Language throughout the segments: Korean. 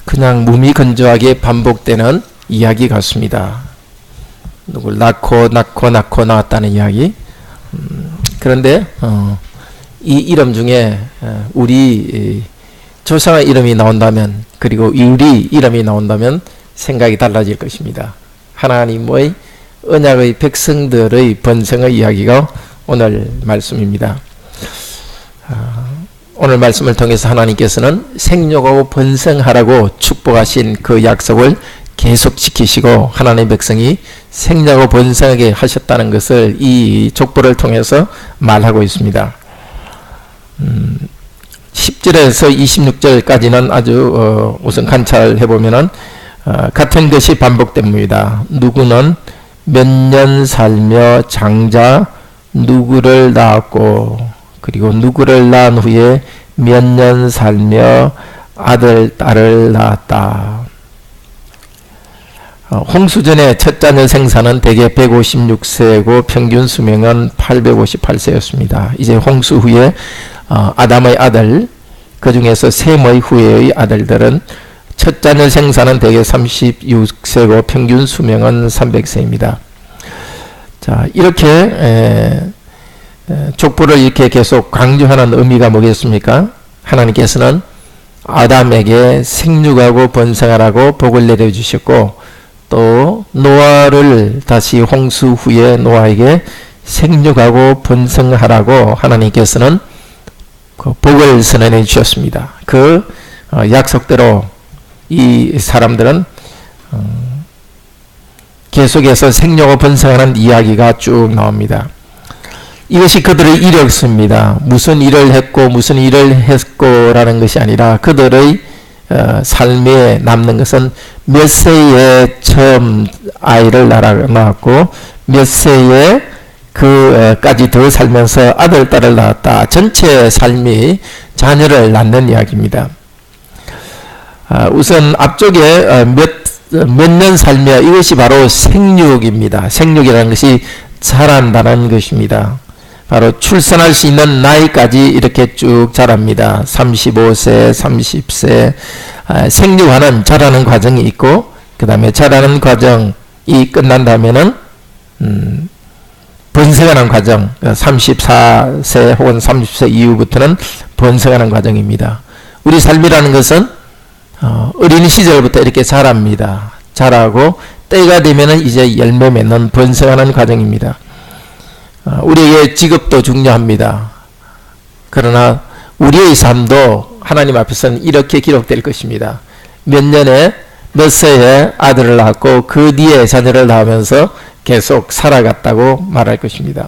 그냥 무미건조하게 반복되는 이야기 같습니다. 누굴 낳고 낳았다는 이야기. 그런데 이 이름 중에 우리 조상의 이름이 나온다면, 그리고 우리 이름이 나온다면 생각이 달라질 것입니다. 하나님의 언약의 백성들의 번성의 이야기가 오늘 말씀입니다. 오늘 말씀을 통해서 하나님께서는 생육하고 번성하라고 축복하신 그 약속을 계속 지키시고 하나님의 백성이 생육하고 번성하게 하셨다는 것을 이 족보를 통해서 말하고 있습니다. 10절에서 26절까지는 아주 우선 관찰해 보면은 같은 것이 반복됩니다. 누구는 몇 년 살며 장자 누구를 낳았고, 그리고 누구를 낳은 후에 몇 년 살며 아들, 딸을 낳았다. 홍수전의 첫 자녀 생사는 대개 156세고 평균 수명은 858세였습니다. 이제 홍수 후에 아담의 아들, 그 중에서 셈의 후에의 아들들은 첫 자녀 생사는 대개 36세고 평균 수명은 300세입니다. 자, 이렇게 족보를 이렇게 계속 강조하는 의미가 뭐겠습니까? 하나님께서는 아담에게 생육하고 번성하라고 복을 내려주셨고, 또 노아를 다시 홍수 후에 노아에게 생육하고 번성하라고 하나님께서는 그 복을 선언해 주셨습니다. 그 약속대로 이 사람들은 계속해서 생육하고 번성하는 이야기가 쭉 나옵니다. 이것이 그들의 이력서입니다. 무슨 일을 했고 무슨 일을 했고라는 것이 아니라 그들의 삶에 남는 것은 몇 세에 처음 아이를 낳았고 몇 세에 그까지 더 살면서 아들, 딸을 낳았다. 전체 삶이 자녀를 낳는 이야기입니다. 우선 앞쪽에 몇 년 살며, 이것이 바로 생육입니다. 생육이라는 것이 자란다는 것입니다. 바로 출산할 수 있는 나이까지 이렇게 쭉 자랍니다. 35세, 30세, 생육하는 자라는 과정이 있고, 그 다음에 자라는 과정이 끝난 다음에는 번성하는 과정, 34세 혹은 30세 이후부터는 번성하는 과정입니다. 우리 삶이라는 것은 어린 시절부터 이렇게 자랍니다. 자라고 때가 되면은 이제 열매 맺는 번성하는 과정입니다. 우리에게 직업도 중요합니다. 그러나 우리의 삶도 하나님 앞에서는 이렇게 기록될 것입니다. 몇 년에 몇 세에 아들을 낳았고 그 뒤에 자녀를 낳으면서 계속 살아갔다고 말할 것입니다.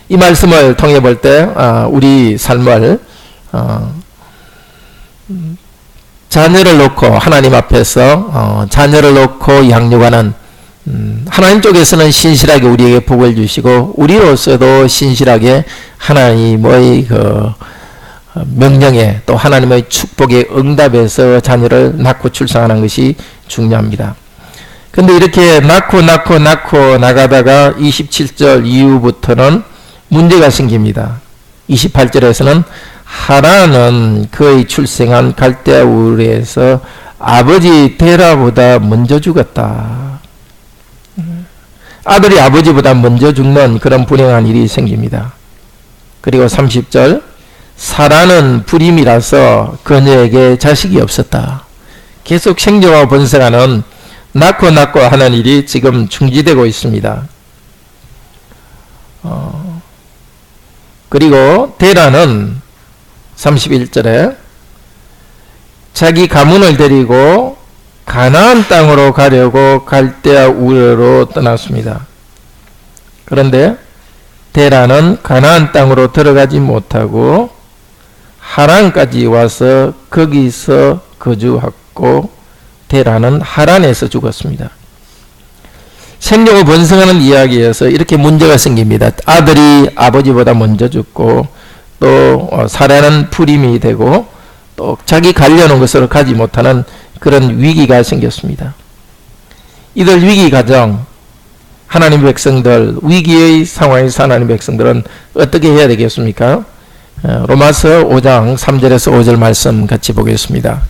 이 말씀을 통해 볼 때 우리 삶을 자녀를 놓고 하나님 앞에서 자녀를 놓고 양육하는 하나님 쪽에서는 신실하게 우리에게 복을 주시고 우리로서도 신실하게 하나님의 그 명령에 또 하나님의 축복에 응답해서 자녀를 낳고 출산하는 것이 중요합니다. 근데 이렇게 낳고 나가다가 27절 이후부터는 문제가 생깁니다. 28절에서는 하란은 그의 출생한 갈대아 우르에서 아버지 데라보다 먼저 죽었다. 아들이 아버지보다 먼저 죽는 그런 불행한 일이 생깁니다. 그리고 30절, 사라는 불임이라서 그녀에게 자식이 없었다. 계속 생존하고 번성하는 낳고 하는 일이 지금 중지되고 있습니다. 그리고 데라는 31절에 자기 가문을 데리고 가나안 땅으로 가려고 갈대아 우르로 떠났습니다. 그런데 데라는 가나안 땅으로 들어가지 못하고 하란까지 와서 거기서 거주하고 데라는 하란에서 죽었습니다. 생육을 번성하는 이야기에서 이렇게 문제가 생깁니다. 아들이 아버지보다 먼저 죽고 또 사라는 불임이 되고 또 자기 가려는 것으로 가지 못하는 그런 위기가 생겼습니다. 이들 위기 가정, 하나님 백성들, 위기의 상황에서 하나님 백성들은 어떻게 해야 되겠습니까? 로마서 5장 3절에서 5절 말씀 같이 보겠습니다.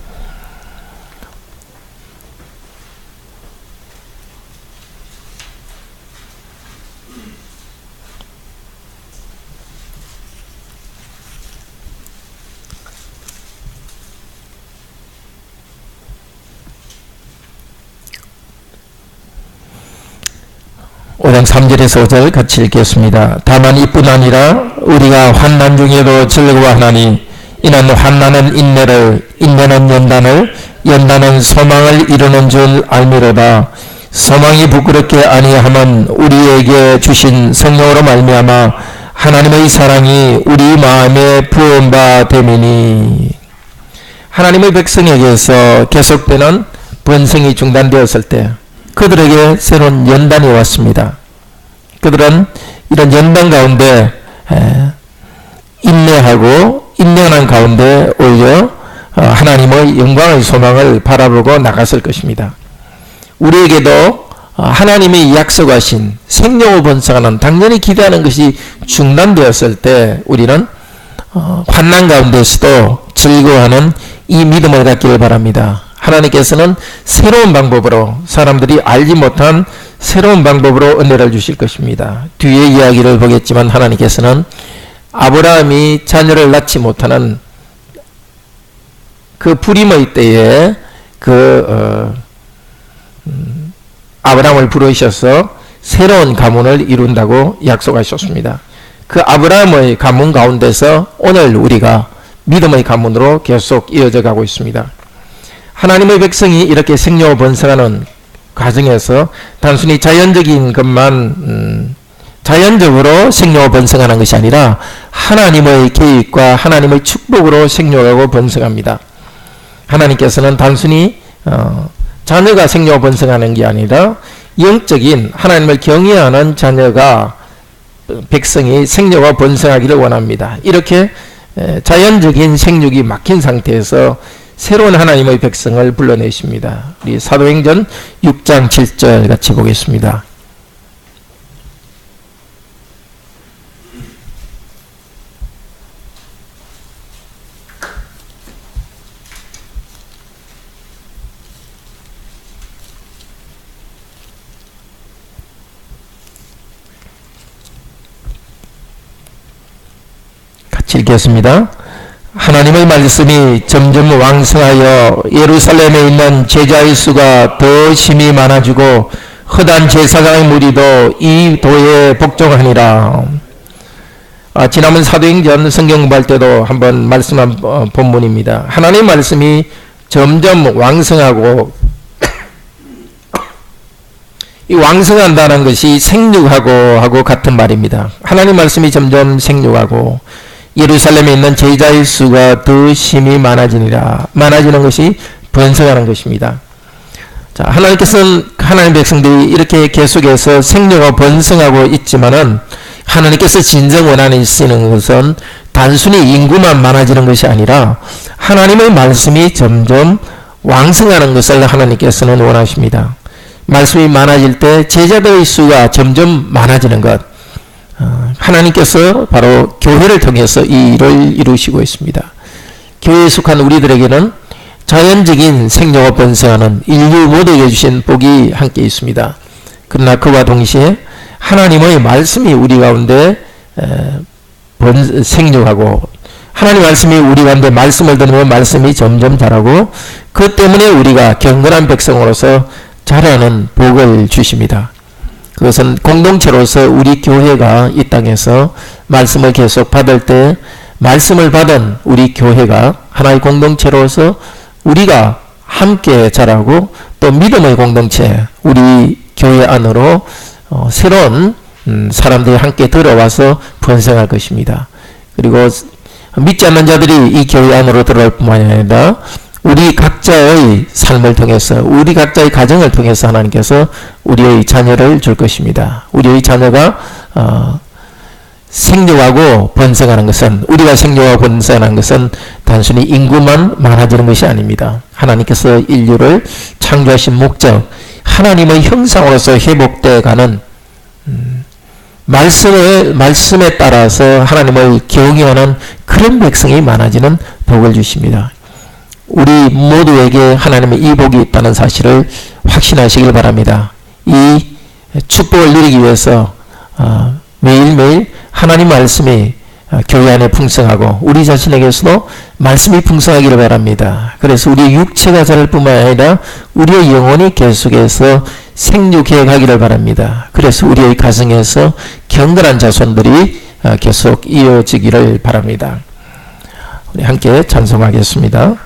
오장 3절에서 5절 같이 읽겠습니다. 다만 이뿐 아니라 우리가 환난 중에도 즐거워하나니 이는 환난은 인내를, 인내는 연단을, 연단은 소망을 이루는 줄 알미로다. 소망이 부끄럽게 아니함은 우리에게 주신 성령으로 말미암아 하나님의 사랑이 우리 마음에 부은 바 됨이니. 하나님의 백성에게서 계속되는 번성이 중단되었을 때 그들에게 새로운 연단이 왔습니다. 그들은 이런 연단 가운데 인내하고 인내하는 가운데 오히려 하나님의 영광의 소망을 바라보고 나갔을 것입니다. 우리에게도 하나님이 약속하신 생명을 번성하는 당연히 기대하는 것이 중단되었을 때 우리는 환난 가운데서도 즐거워하는 이 믿음을 갖기를 바랍니다. 하나님께서는 새로운 방법으로 사람들이 알지 못한 새로운 방법으로 은혜를 주실 것입니다. 뒤에 이야기를 보겠지만 하나님께서는 아브라함이 자녀를 낳지 못하는 그 불임의 때에 아브라함을 부르셔서 새로운 가문을 이룬다고 약속하셨습니다. 그 아브라함의 가문 가운데서 오늘 우리가 믿음의 가문으로 계속 이어져 가고 있습니다. 하나님의 백성이 이렇게 생명을 번성하는 과정에서 단순히 자연적인 것만 자연적으로 생명을 번성하는 것이 아니라 하나님의 계획과 하나님의 축복으로 생명하고 번성합니다. 하나님께서는 단순히 자녀가 생명을 번성하는 게 아니라 영적인 하나님을 경외하는 자녀가 백성이 생명과 번성하기를 원합니다. 이렇게 자연적인 생육이 막힌 상태에서 새로운 하나님의 백성을 불러내십니다. 우리 사도행전 6장 7절 같이 보겠습니다. 같이 읽겠습니다. 하나님의 말씀이 점점 왕성하여 예루살렘에 있는 제자의 수가 더 심히 많아지고 허단 제사장의 무리도 이 도에 복종하니라. 지난번 사도행전 성경 공부할 때도 한번 말씀한 본문입니다. 하나님의 말씀이 점점 왕성하고 이 왕성한다는 것이 생육하고 같은 말입니다. 하나님 말씀이 점점 생육하고 예루살렘에 있는 제자의 수가 더 심히 많아지니라. 많아지는 것이 번성하는 것입니다. 자, 하나님께서는 하나님 백성들이 이렇게 계속해서 생명하고 번성하고 있지만은 하나님께서 진정 원하시는 것은 단순히 인구만 많아지는 것이 아니라 하나님의 말씀이 점점 왕성하는 것을 하나님께서는 원하십니다. 말씀이 많아질 때 제자들의 수가 점점 많아지는 것. 하나님께서 바로 교회를 통해서 이 일을 이루시고 있습니다. 교회에 속한 우리들에게는 자연적인 생명을 번성하는 인류 모두에게 주신 복이 함께 있습니다. 그러나 그와 동시에 하나님의 말씀이 우리 가운데 생육하고 하나님 말씀이 우리 가운데 말씀을 들으면 말씀이 점점 자라고 그 때문에 우리가 경건한 백성으로서 자라는 복을 주십니다. 그것은 공동체로서 우리 교회가 이 땅에서 말씀을 계속 받을 때 말씀을 받은 우리 교회가 하나의 공동체로서 우리가 함께 자라고 또 믿음의 공동체 우리 교회 안으로 새로운 사람들이 함께 들어와서 번성할 것입니다. 그리고 믿지 않는 자들이 이 교회 안으로 들어올 뿐만 아니라 우리 각자의 삶을 통해서 우리 각자의 가정을 통해서 하나님께서 우리의 자녀를 줄 것입니다. 우리의 자녀가 생육하고 번성하는 것은 우리가 생육하고 번성하는 것은 단순히 인구만 많아지는 것이 아닙니다. 하나님께서 인류를 창조하신 목적 하나님의 형상으로서 회복되어 가는 말씀에 따라서 하나님을 경외하는 그 그런 백성이 많아지는 복을 주십니다. 우리 모두에게 하나님의 이 복이 있다는 사실을 확신하시길 바랍니다. 이 축복을 누리기 위해서 매일매일 하나님 말씀이 교회 안에 풍성하고 우리 자신에게서도 말씀이 풍성하기를 바랍니다. 그래서 우리 육체가 자랄 뿐만 아니라 우리의 영혼이 계속해서 생육해가기를 바랍니다. 그래서 우리의 가정에서 경건한 자손들이 계속 이어지기를 바랍니다. 우리 함께 찬송하겠습니다.